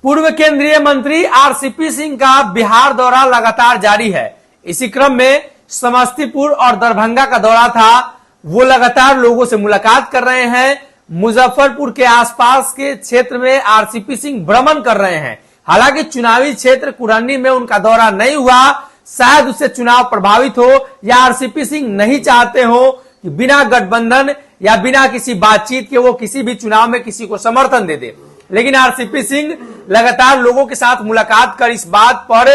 पूर्व केंद्रीय मंत्री आरसीपी सिंह का बिहार दौरा लगातार जारी है। इसी क्रम में समस्तीपुर और दरभंगा का दौरा था। वो लगातार लोगों से मुलाकात कर रहे हैं। मुजफ्फरपुर के आसपास के क्षेत्र में आरसीपी सिंह भ्रमण कर रहे हैं। हालांकि चुनावी क्षेत्र कुरन्नी में उनका दौरा नहीं हुआ। शायद उससे चुनाव प्रभावित हो या आरसीपी सिंह नहीं चाहते हो कि बिना गठबंधन या बिना किसी बातचीत के वो किसी भी चुनाव में किसी को समर्थन दे दे। लेकिन आरसीपी सिंह लगातार लोगों के साथ मुलाकात कर इस बात पर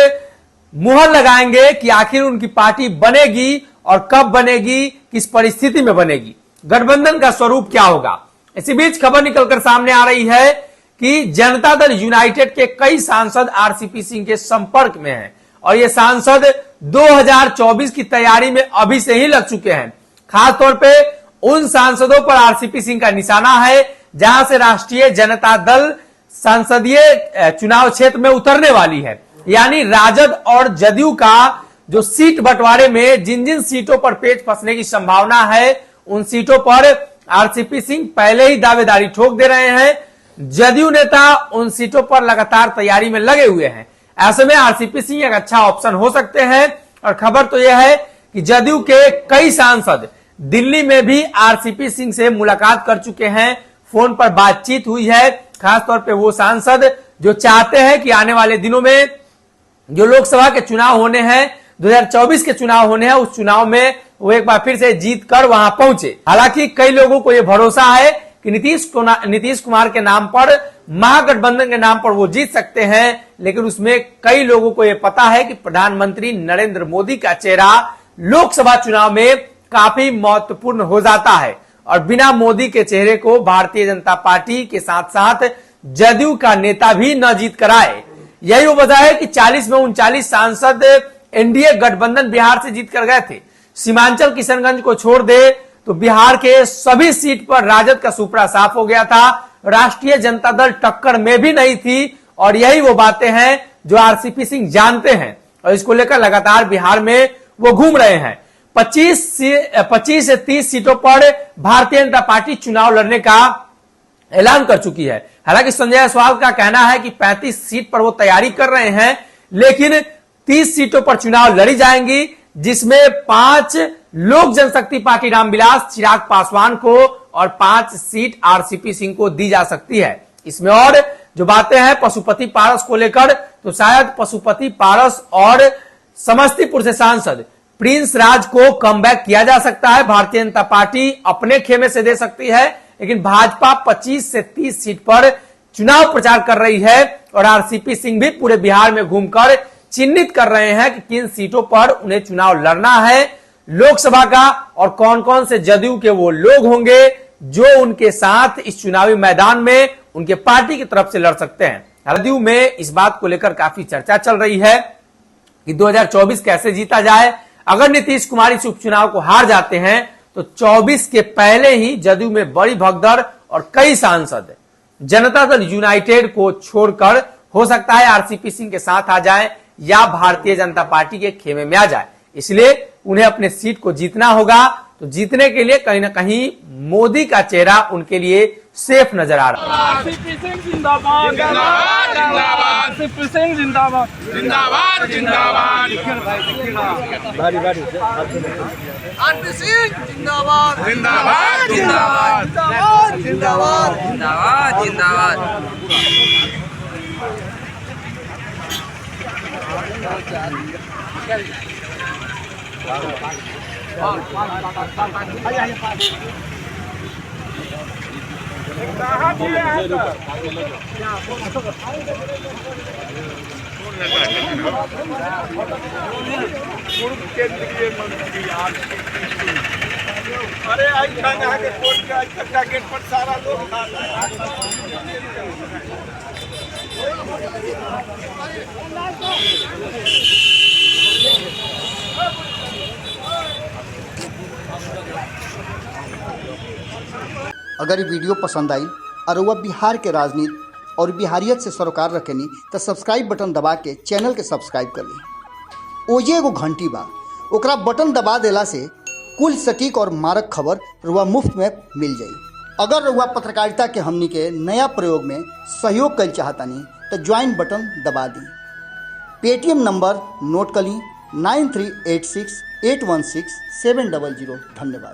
मुहर लगाएंगे कि आखिर उनकी पार्टी बनेगी और कब बनेगी, किस परिस्थिति में बनेगी, गठबंधन का स्वरूप क्या होगा। इसी बीच खबर निकलकर सामने आ रही है कि जनता दल यूनाइटेड के कई सांसद आरसीपी सिंह के संपर्क में हैं और ये सांसद 2024 की तैयारी में अभी से ही लग चुके हैं। खासतौर पे उन सांसदों पर आरसीपी सिंह का निशाना है जहां से राष्ट्रीय जनता दल संसदीय चुनाव क्षेत्र में उतरने वाली है। यानी राजद और जदयू का जो सीट बंटवारे में जिन जिन सीटों पर पेच फंसने की संभावना है, उन सीटों पर आरसीपी सिंह पहले ही दावेदारी ठोक दे रहे हैं। जदयू नेता उन सीटों पर लगातार तैयारी में लगे हुए हैं। ऐसे में आरसीपी सिंह एक अच्छा ऑप्शन हो सकते हैं। और खबर तो यह है कि जदयू के कई सांसद दिल्ली में भी आरसीपी सिंह से मुलाकात कर चुके हैं। फोन पर बातचीत हुई है। खासतौर पे वो सांसद जो चाहते हैं कि आने वाले दिनों में जो लोकसभा के चुनाव होने हैं, 2024 के चुनाव होने हैं, उस चुनाव में वो एक बार फिर से जीत कर वहां पहुंचे। हालांकि कई लोगों को यह भरोसा है कि नीतीश कुमार के नाम पर, महागठबंधन के नाम पर वो जीत सकते हैं। लेकिन उसमें कई लोगों को यह पता है कि प्रधानमंत्री नरेंद्र मोदी का चेहरा लोकसभा चुनाव में काफी महत्वपूर्ण हो जाता है और बिना मोदी के चेहरे को भारतीय जनता पार्टी के साथ साथ जदयू का नेता भी न जीत कर आए। यही वो वजह है कि 40 में 39 सांसद एनडीए गठबंधन बिहार से जीत कर गए थे। सीमांचल किशनगंज को छोड़ दे तो बिहार के सभी सीट पर राजद का सुपड़ा साफ हो गया था। राष्ट्रीय जनता दल टक्कर में भी नहीं थी और यही वो बातें हैं जो आरसीपी सिंह जानते हैं और इसको लेकर लगातार बिहार में वो घूम रहे हैं। 25 से 30 सीटों पर भारतीय जनता पार्टी चुनाव लड़ने का ऐलान कर चुकी है। हालांकि संजय जायसवाल का कहना है कि 35 सीट पर वो तैयारी कर रहे हैं, लेकिन 30 सीटों पर चुनाव लड़ी जाएंगी, जिसमें 5 लोक जनशक्ति पार्टी रामविलास चिराग पासवान को और 5 सीट आरसीपी सिंह को दी जा सकती है। इसमें और जो बातें हैं पशुपति पारस को लेकर, तो शायद पशुपति पारस और समस्तीपुर से सांसद प्रिंस राज को कमबैक किया जा सकता है। भारतीय जनता पार्टी अपने खेमे से दे सकती है, लेकिन भाजपा 25 से 30 सीट पर चुनाव प्रचार कर रही है और आरसीपी सिंह भी पूरे बिहार में घूमकर चिन्हित कर रहे हैं कि किन सीटों पर उन्हें चुनाव लड़ना है लोकसभा का और कौन कौन से जदयू के वो लोग होंगे जो उनके साथ इस चुनावी मैदान में उनके पार्टी की तरफ से लड़ सकते हैं। जदयू में इस बात को लेकर काफी चर्चा चल रही है कि 2024 कैसे जीता जाए। अगर नीतीश कुमार इस उपचुनाव को हार जाते हैं तो 24 के पहले ही जदयू में बड़ी भगदड़ और कई सांसद जनता दल यूनाइटेड को छोड़कर हो सकता है आरसीपी सिंह के साथ आ जाए या भारतीय जनता पार्टी के खेमे में आ जाए। इसलिए उन्हें अपने सीट को जीतना होगा। तो जीतने के लिए कहीं ना कहीं मोदी का चेहरा उनके लिए सेफ नजर आ रहा है। आरसीपी सिंह जिंदाबाद, जिंदाबाद, जिंदाबाद, आरसीपी सिंह जिंदाबाद, जिंदाबाद, जिंदाबाद, बारी बारी आरसीपी सिंह जिंदाबाद, जिंदाबाद, जिंदाबाद, जिंदाबाद, जिंदाबाद, जिंदाबाद, जिंदाबाद। केंद्रीय मंत्री अरे आई यहाँ के कोर्ट का गेट पर सारा लोग अगर ये वीडियो पसंद आई और वह बिहार के राजनीति और बिहारियत से सरोकार रखेनी तो सब्सक्राइब बटन दबा के चैनल के सब्सक्राइब कर ली। ओजे एगो घंटी बा, ओकरा बटन दबा देला से कुल सटीक और मारक खबर रुआ मुफ्त में मिल जाई। अगर रुआ पत्रकारिता के हमनी के नया प्रयोग में सहयोग कर चाहतानी तो ज्वाइन बटन दबा दी। पेटीएम नंबर नोट कर ली 9386816700। धन्यवाद।